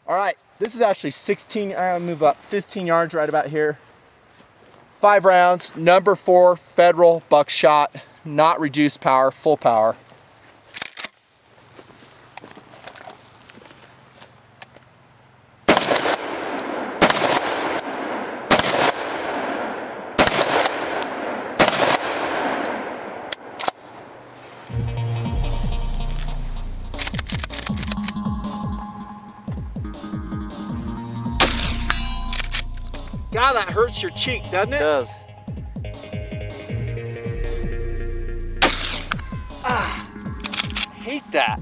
All right, this is actually 16, I'll move up 15 yards right about here. 5 rounds, number 4 Federal buckshot, not reduced power, full power. God, that hurts your cheek, doesn't it? It does. Hate that.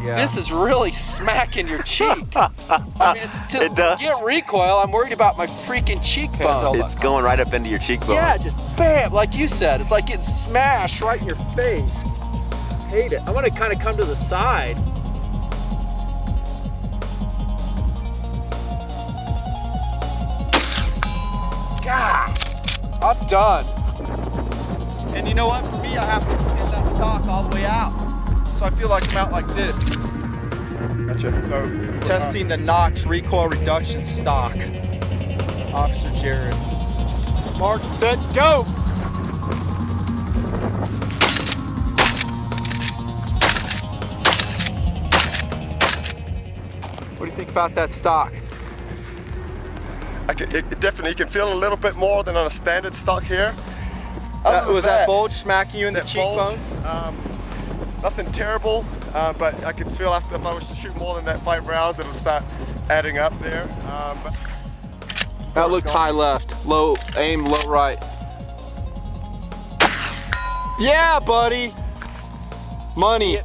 Yeah. This is really smacking your cheek. I mean, It does. get recoil, I'm worried about my freaking cheekbone. It's going right up into your cheekbone. Yeah, just bam, like you said. It's like getting smashed right in your face. Hate it. I want to kind of come to the side. God, I'm done. And you know what? For me, I have to extend that stock all the way out. So I feel like I'm out like this. Gotcha. So, Testing the Knoxx Recoil Reduction stock. Officer Jared. Mark, set, go! What do you think about that stock? it definitely, you can feel a little bit more than on a standard stock here. Was that bulge smacking you in the cheekbone? Nothing terrible, but I could feel after if I was to shoot more than that 5 rounds, it'll start adding up there. That looked high left, low aim, low right. Yeah, buddy. Money.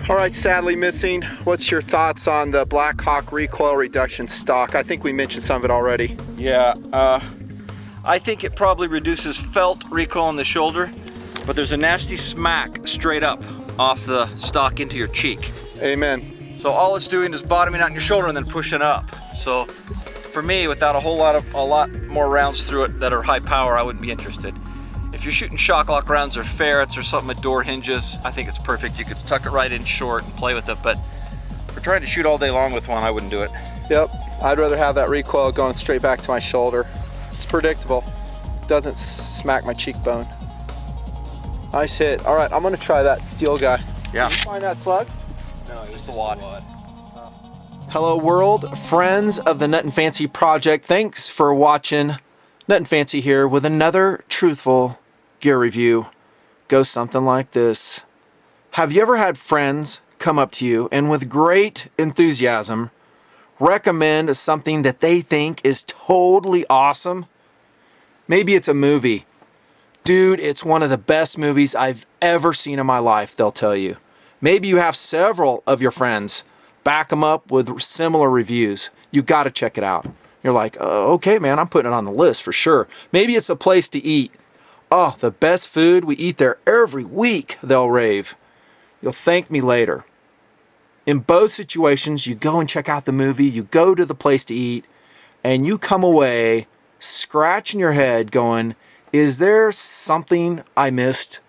All right, sadly missing. What's your thoughts on the Blackhawk recoil reduction stock? I think we mentioned some of it already. Yeah, I think it probably reduces felt recoil in the shoulder, but there's a nasty smack straight up off the stock into your cheek. Amen. So all it's doing is bottoming out in your shoulder and then pushing up. So for me, without a lot more rounds through it that are high power, I wouldn't be interested. If you're shooting shock lock rounds or ferrets or something with door hinges, I think it's perfect. You could tuck it right in short and play with it, but if you're trying to shoot all day long with one, I wouldn't do it. Yep, I'd rather have that recoil going straight back to my shoulder. It's predictable. Doesn't smack my cheekbone. Nice hit. All right, I'm gonna try that steel guy. Yeah. Did you find that slug? No, it was the wad. Hello world, friends of the Nutnfancy project. Thanks for watching. Nutnfancy here with another truthful gear review. Goes something like this. Have you ever had friends come up to you and with great enthusiasm recommend something that they think is totally awesome? Maybe it's a movie. Dude, it's one of the best movies I've ever seen in my life, they'll tell you. Maybe you have several of your friends back them up with similar reviews. You got to check it out. You're like, okay, man, I'm putting it on the list for sure. Maybe it's a place to eat. Oh, the best food, we eat there every week, they'll rave. You'll thank me later. In both situations, you go and check out the movie, you go to the place to eat, and you come away scratching your head going, is there something I missed?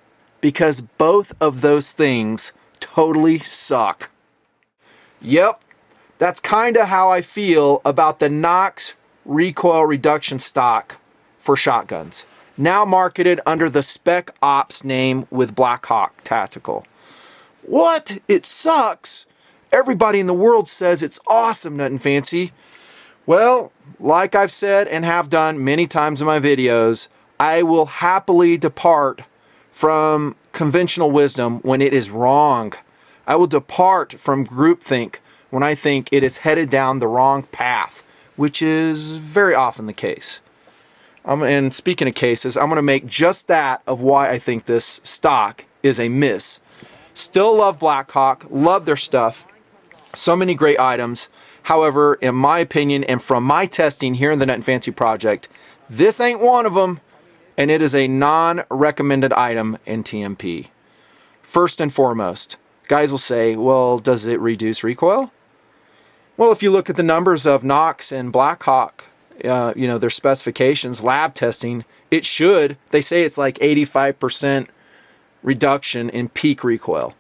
Because both of those things totally suck. Yep. That's kind of how I feel about the Knoxx recoil reduction stock for shotguns. Now marketed under the Spec Ops name with Blackhawk Tactical. What? It sucks? Everybody in the world says it's awesome, Nutnfancy. Well, like I've said and have done many times in my videos, I will happily depart from conventional wisdom when it is wrong. I will depart from groupthink when I think it is headed down the wrong path, which is very often the case. And speaking of cases, I'm going to make just that of why I think this stock is a miss. Still love Blackhawk, love their stuff. So many great items. However, in my opinion and from my testing here in the Nutnfancy project, this ain't one of them, and it is a non-recommended item in TMP. First and foremost, guys will say, well, does it reduce recoil? Well, if you look at the numbers of Knoxx and Blackhawk their specifications, lab testing, it should, they say it's like 85% reduction in peak recoil.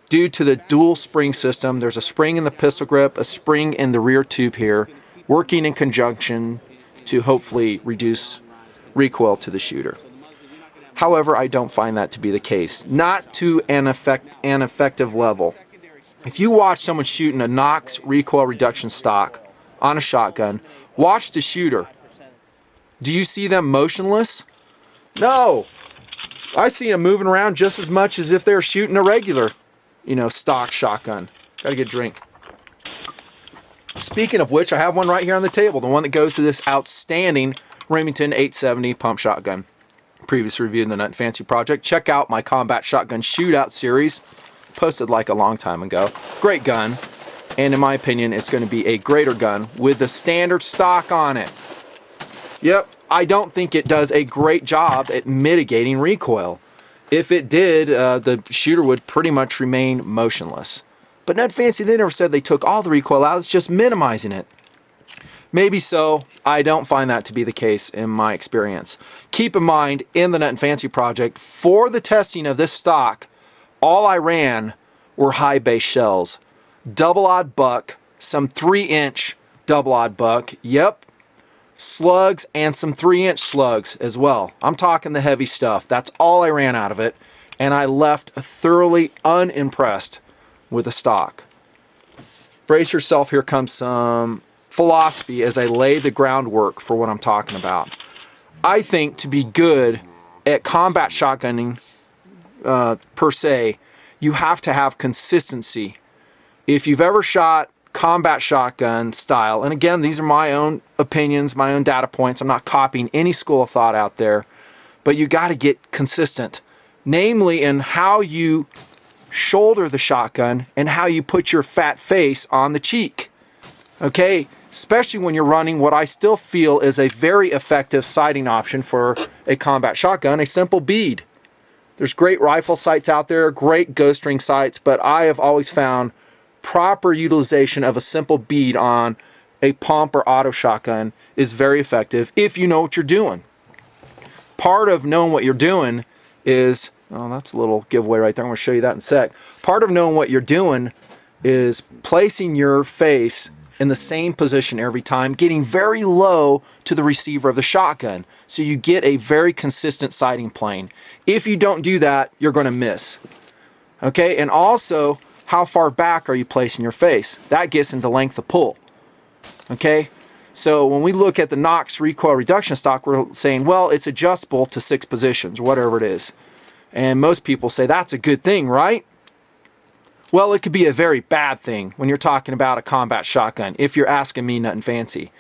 Due to the dual spring system, there's a spring in the pistol grip, a spring in the rear tube here, working in conjunction to hopefully reduce recoil to the shooter. However, I don't find that to be the case. Not to an effective level. If you watch someone shooting a Knoxx Recoil reduction stock on a shotgun, watch the shooter. Do you see them motionless? No. I see them moving around just as much as if they're shooting a regular, stock shotgun. Gotta get a drink. Speaking of which, I have one right here on the table. The one that goes to this outstanding Remington 870 pump shotgun. Previous review in the Nutnfancy project. Check out my combat shotgun shootout series. Posted like a long time ago. Great gun. And in my opinion, it's going to be a greater gun with the standard stock on it. Yep, I don't think it does a great job at mitigating recoil. If it did, the shooter would pretty much remain motionless. But Nutnfancy, they never said they took all the recoil out. It's just minimizing it. Maybe so. I don't find that to be the case in my experience. Keep in mind, in the Nutnfancy project, for the testing of this stock, all I ran were high base shells. Double odd buck, some 3-inch double odd buck, yep, slugs, and some 3-inch slugs as well. I'm talking the heavy stuff. That's all I ran out of it, and I left thoroughly unimpressed with the stock. Brace yourself, here comes some philosophy as I lay the groundwork for what I'm talking about. I think to be good at combat shotgunning, per se, you have to have consistency. If you've ever shot combat shotgun style, and again, these are my own opinions, my own data points, I'm not copying any school of thought out there, but you got to get consistent, namely in how you shoulder the shotgun and how you put your fat face on the cheek. Okay, especially when you're running what I still feel is a very effective sighting option for a combat shotgun, a simple bead. There's great rifle sights out there, great ghost ring sights, but I have always found proper utilization of a simple bead on a pump or auto shotgun is very effective if you know what you're doing. Part of knowing what you're doing is, that's a little giveaway right there. I'm going to show you that in a sec. Part of knowing what you're doing is placing your face in the same position every time, getting very low to the receiver of the shotgun, so you get a very consistent sighting plane. If you don't do that, you're going to miss. Okay, and also, how far back are you placing your face? That gets into length of pull. Okay, so when we look at the Knoxx Recoil reduction stock, we're saying, well, it's adjustable to 6 positions, whatever it is. And most people say that's a good thing, right? Well, it could be a very bad thing when you're talking about a combat shotgun, if you're asking me, Nutnfancy.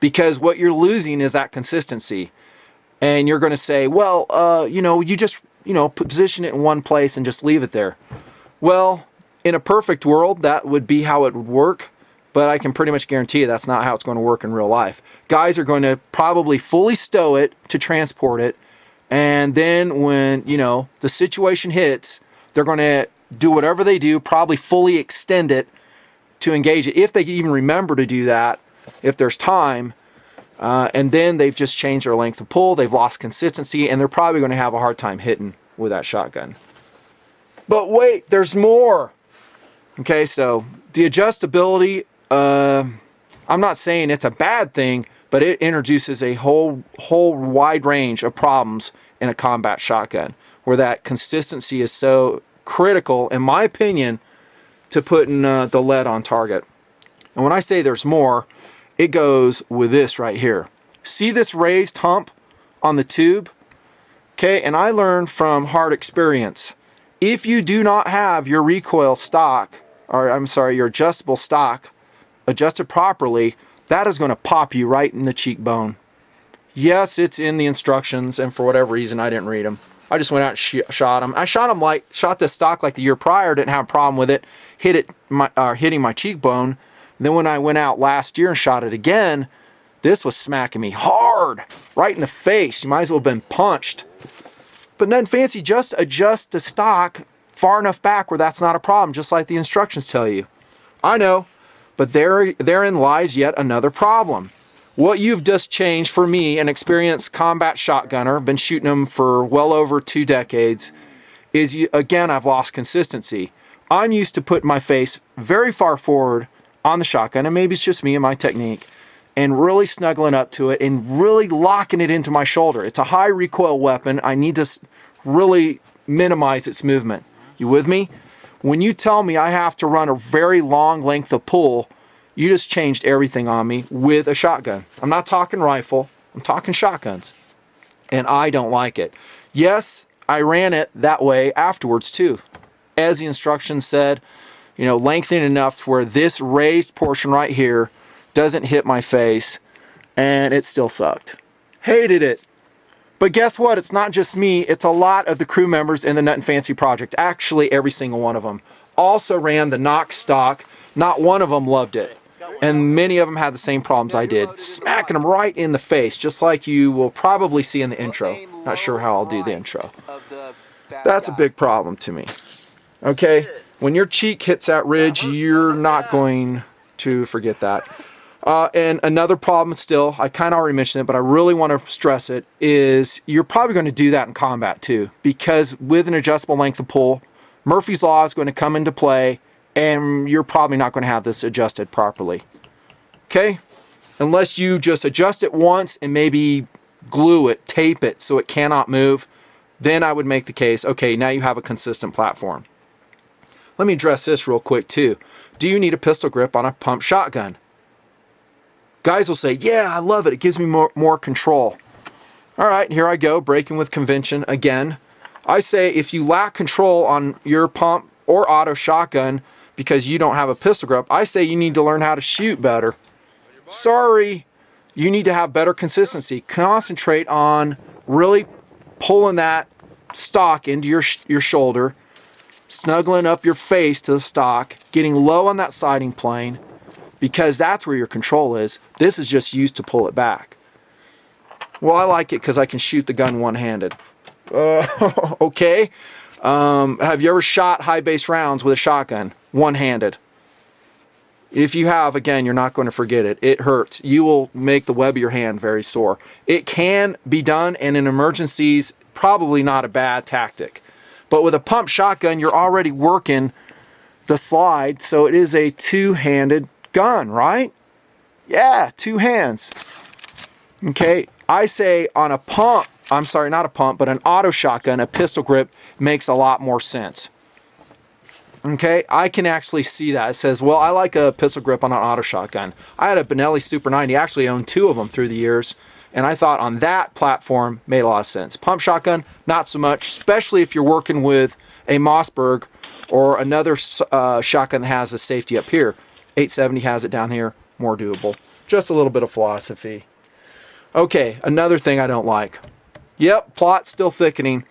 Because what you're losing is that consistency. And you're going to say, well, you just, position it in one place and just leave it there. Well, in a perfect world, that would be how it would work. But I can pretty much guarantee you that's not how it's going to work in real life. Guys are going to probably fully stow it to transport it. And then when, the situation hits, they're going to do whatever they do, probably fully extend it to engage it, if they even remember to do that, if there's time. And then they've just changed their length of pull, they've lost consistency, and they're probably going to have a hard time hitting with that shotgun. But wait, there's more. Okay, so the adjustability, I'm not saying it's a bad thing, but it introduces a whole wide range of problems in a combat shotgun, where that consistency is so critical, in my opinion, to putting the lead on target. And when I say there's more, it goes with this right here. See this raised hump on the tube? Okay, and I learned from hard experience, if you do not have your recoil stock, your adjustable stock adjusted properly, that is going to pop you right in the cheekbone. Yes, it's in the instructions, and for whatever reason, I didn't read them. I just went out and shot them. I shot this stock like the year prior, didn't have a problem with it, hitting my cheekbone. Then when I went out last year and shot it again, this was smacking me hard, right in the face. You might as well have been punched. But Nutnfancy, just adjust the stock far enough back where that's not a problem, just like the instructions tell you. I know, but therein lies yet another problem. What you've just changed for me, an experienced combat shotgunner, been shooting them for well over 2 decades, is again, I've lost consistency. I'm used to putting my face very far forward on the shotgun, and maybe it's just me and my technique, and really snuggling up to it and really locking it into my shoulder. It's a high recoil weapon. I need to really minimize its movement. You with me? When you tell me I have to run a very long length of pull, you just changed everything on me with a shotgun. I'm not talking rifle, I'm talking shotguns. And I don't like it. Yes, I ran it that way afterwards too. As the instructions said, you know, lengthen enough where this raised portion right here doesn't hit my face, and it still sucked. Hated it. But guess what? It's not just me. It's a lot of the crew members in the Nutnfancy project. Actually, every single one of them. Also ran the Knoxx stock. Not one of them loved it. And many of them had the same problems I did. Smacking them right in the face, just like you will probably see in the intro. Not sure how I'll do the intro. That's a big problem to me. Okay? When your cheek hits that ridge, you're not going to forget that. And another problem still, I kind of already mentioned it, but I really want to stress it, is you're probably going to do that in combat too. Because with an adjustable length of pull, Murphy's Law is going to come into play, and you're probably not going to have this adjusted properly. Okay? Unless you just adjust it once and maybe glue it, tape it so it cannot move, then I would make the case, okay, now you have a consistent platform. Let me address this real quick too. Do you need a pistol grip on a pump shotgun? Guys will say, yeah, I love it. It gives me more control. All right, here I go, breaking with convention again. I say if you lack control on your pump or auto shotgun because you don't have a pistol grip, I say you need to learn how to shoot better. Sorry, you need to have better consistency. Concentrate on really pulling that stock into your shoulder, snuggling up your face to the stock, getting low on that sighting plane, because that's where your control is. This is just used to pull it back. Well, I like it because I can shoot the gun one-handed. Okay. Have you ever shot high base rounds with a shotgun one-handed? If you have, again, you're not going to forget it. It hurts. You will make the web of your hand very sore. It can be done, and in emergencies, probably not a bad tactic. But with a pump shotgun, you're already working the slide, so it is a two-handed gun, right? Yeah, 2 hands. Okay, I say on a pump, I'm sorry, not a pump, but an auto shotgun, a pistol grip makes a lot more sense. Okay, I can actually see that. It says, well, I like a pistol grip on an auto shotgun. I had a Benelli Super 90, actually owned 2 of them through the years, and I thought on that platform made a lot of sense. Pump shotgun, not so much, especially if you're working with a Mossberg or another shotgun that has a safety up here. 870 has it down here, more doable. Just a little bit of philosophy. Okay, another thing I don't like. Yep, plot still thickening.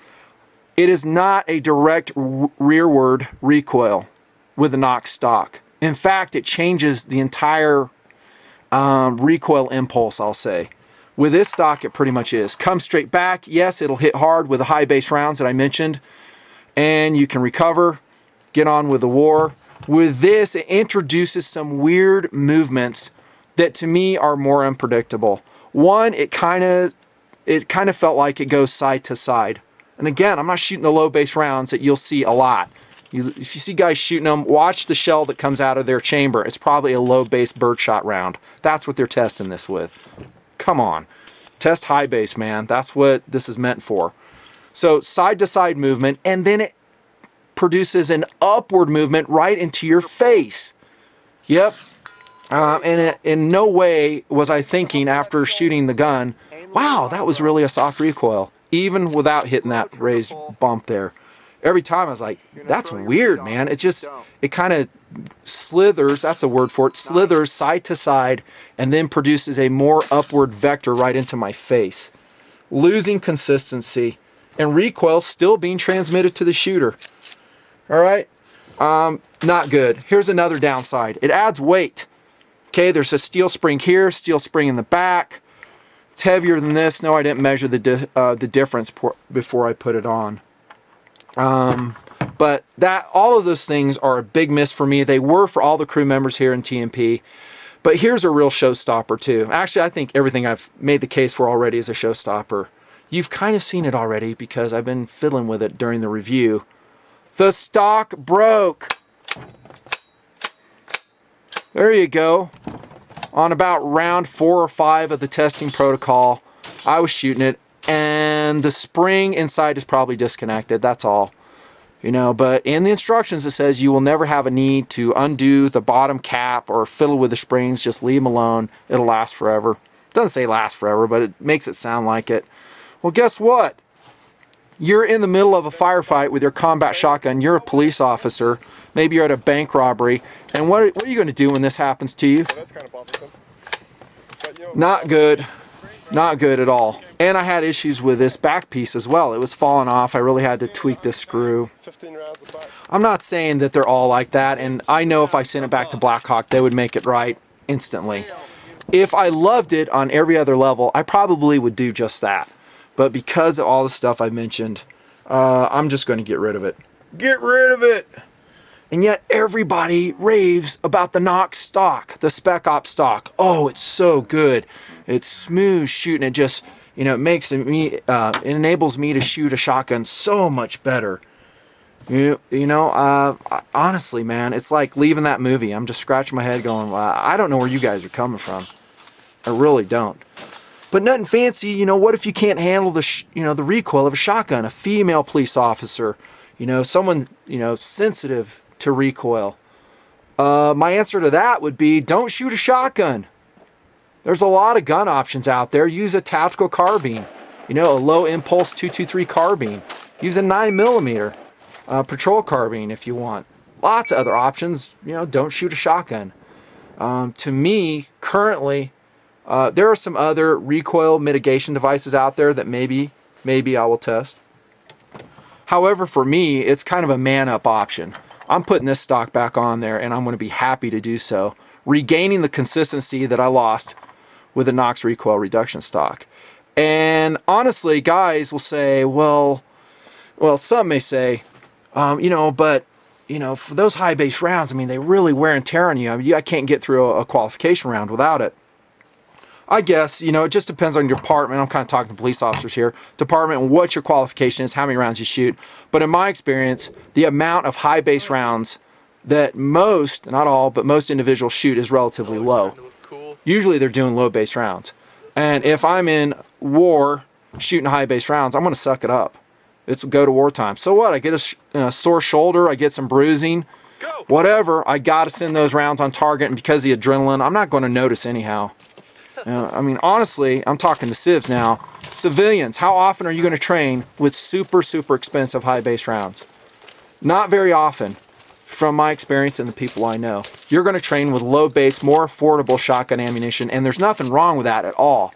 It is not a direct rearward recoil with the Knoxx stock. In fact, it changes the entire recoil impulse, I'll say. With this stock, it pretty much is. Come straight back. Yes, it'll hit hard with the high base rounds that I mentioned. And you can recover, get on with the war. With this, it introduces some weird movements that to me are more unpredictable. One, it kind of felt like it goes side to side. And again, I'm not shooting the low base rounds that you'll see a lot. If you see guys shooting them, watch the shell that comes out of their chamber. It's probably a low base birdshot round. That's what they're testing this with. Come on. Test high base, man. That's what this is meant for. So side to side movement, and then it produces an upward movement right into your face. Yep. And in no way was I thinking after shooting the gun, wow, that was really a soft recoil. Even without hitting that raised bump there. Every time I was like, that's weird, man. It kind of slithers, that's a word for it, slithers side to side and then produces a more upward vector right into my face. Losing consistency and recoil still being transmitted to the shooter. All right? Not good. Here's another downside. It adds weight. Okay, there's a steel spring here, steel spring in the back. It's heavier than this. No, I didn't measure the difference before I put it on. But all of those things are a big miss for me. They were for all the crew members here in TMP. But here's a real showstopper too. Actually, I think everything I've made the case for already is a showstopper. You've kind of seen it already because I've been fiddling with it during the review. The stock broke. There you go. On about round 4 or 5 of the testing protocol, I was shooting it, and the spring inside is probably disconnected. That's all. You know, but in the instructions it says you will never have a need to undo the bottom cap or fiddle with the springs. Just leave them alone. It'll last forever. It doesn't say last forever, but it makes it sound like it. Well, guess what? You're in the middle of a firefight with your combat shotgun. You're a police officer. Maybe you're at a bank robbery. And what are you going to do when this happens to you? Well, that's kind of bothersome. But, you know, Not good. Not good at all. And I had issues with this back piece as well. It was falling off. I really had to tweak this screw. 15 rounds of back. I'm not saying that they're all like that, and I know if I sent it back to Blackhawk, they would make it right instantly. If I loved it on every other level, I probably would do just that. But because of all the stuff I mentioned, I'm just going to get rid of it. Get rid of it! And yet everybody raves about the Knoxx stock, the Spec Ops stock. Oh, it's so good. It's smooth shooting. It just, you know, it enables me to shoot a shotgun so much better. Honestly, man, it's like leaving that movie. I'm just scratching my head going, I don't know where you guys are coming from. I really don't. But Nutnfancy, you know, what if you can't handle the recoil of a shotgun? A female police officer, you know, someone, you know, sensitive to recoil. My answer to that would be don't shoot a shotgun. There's a lot of gun options out there. Use a tactical carbine, you know, a low impulse 223 carbine. Use a 9mm patrol carbine if you want. Lots of other options. You know, don't shoot a shotgun. To me, currently, there are some other recoil mitigation devices out there that maybe I will test. However, for me, it's kind of a man-up option. I'm putting this stock back on there, and I'm going to be happy to do so, regaining the consistency that I lost with the Knoxx Recoil reduction stock. And honestly, guys will say, well, some may say, but for those high base rounds, I mean, they really wear and tear on you. I mean, I can't get through a qualification round without it. I guess, it just depends on your department. I'm kind of talking to police officers here. Department, what your qualification is, how many rounds you shoot. But in my experience, the amount of high base rounds that most, not all, but most individuals shoot is relatively low. Usually they're doing low base rounds. And if I'm in war shooting high base rounds, I'm going to suck it up. It's go to wartime. So what? I get a sore shoulder. I get some bruising. Whatever. I got to send those rounds on target. And because of the adrenaline, I'm not going to notice anyhow. I mean, honestly, I'm talking to civs now. Civilians, how often are you going to train with super, super expensive high base rounds? Not very often, from my experience and the people I know. You're going to train with low base, more affordable shotgun ammunition, and there's nothing wrong with that at all.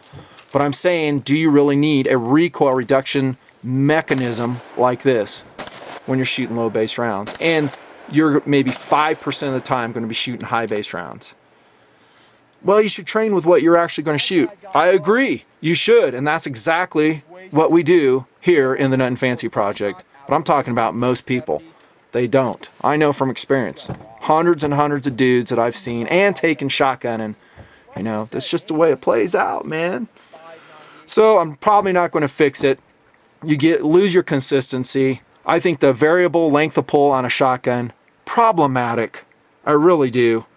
But I'm saying, do you really need a recoil reduction mechanism like this when you're shooting low base rounds? And you're maybe 5% of the time going to be shooting high base rounds. Well, you should train with what you're actually going to shoot. I agree. You should. And that's exactly what we do here in the Nutnfancy project. But I'm talking about most people. They don't. I know from experience. Hundreds and hundreds of dudes that I've seen and taken shotgunning. That's just the way it plays out, man. So I'm probably not going to fix it. You lose your consistency. I think the variable length of pull on a shotgun, problematic. I really do.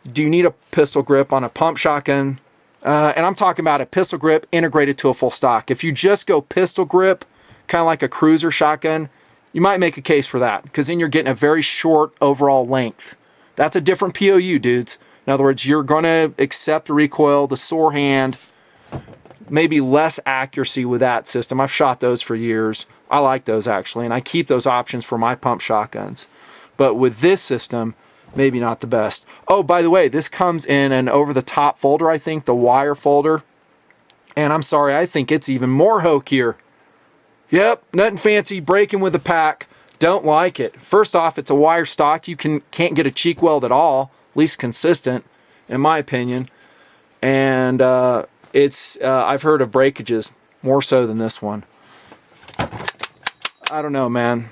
Do you need a pistol grip on a pump shotgun? And I'm talking about a pistol grip integrated to a full stock. If you just go pistol grip, kind of like a cruiser shotgun, you might make a case for that because then you're getting a very short overall length. That's a different POU, dudes. In other words, you're going to accept the recoil, the sore hand, maybe less accuracy with that system. I've shot those for years. I like those actually, and I keep those options for my pump shotguns. But with this system, maybe not the best. Oh, by the way, this comes in an over-the-top folder, I think, the wire folder. And I'm sorry, I think it's even more hokier. Yep, Nutnfancy breaking with the pack. Don't like it. First off, it's a wire stock. You can't get a cheek weld at all, at least consistent, in my opinion. And I've heard of breakages, more so than this one. I don't know, man.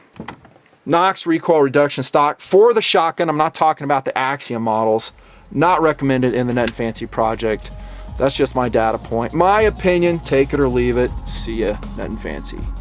Knoxx Recoil reduction stock for the shotgun. I'm not talking about the Axiom models. Not recommended in the Nutnfancy project. That's just my data point. My opinion, take it or leave it. See ya, Nutnfancy.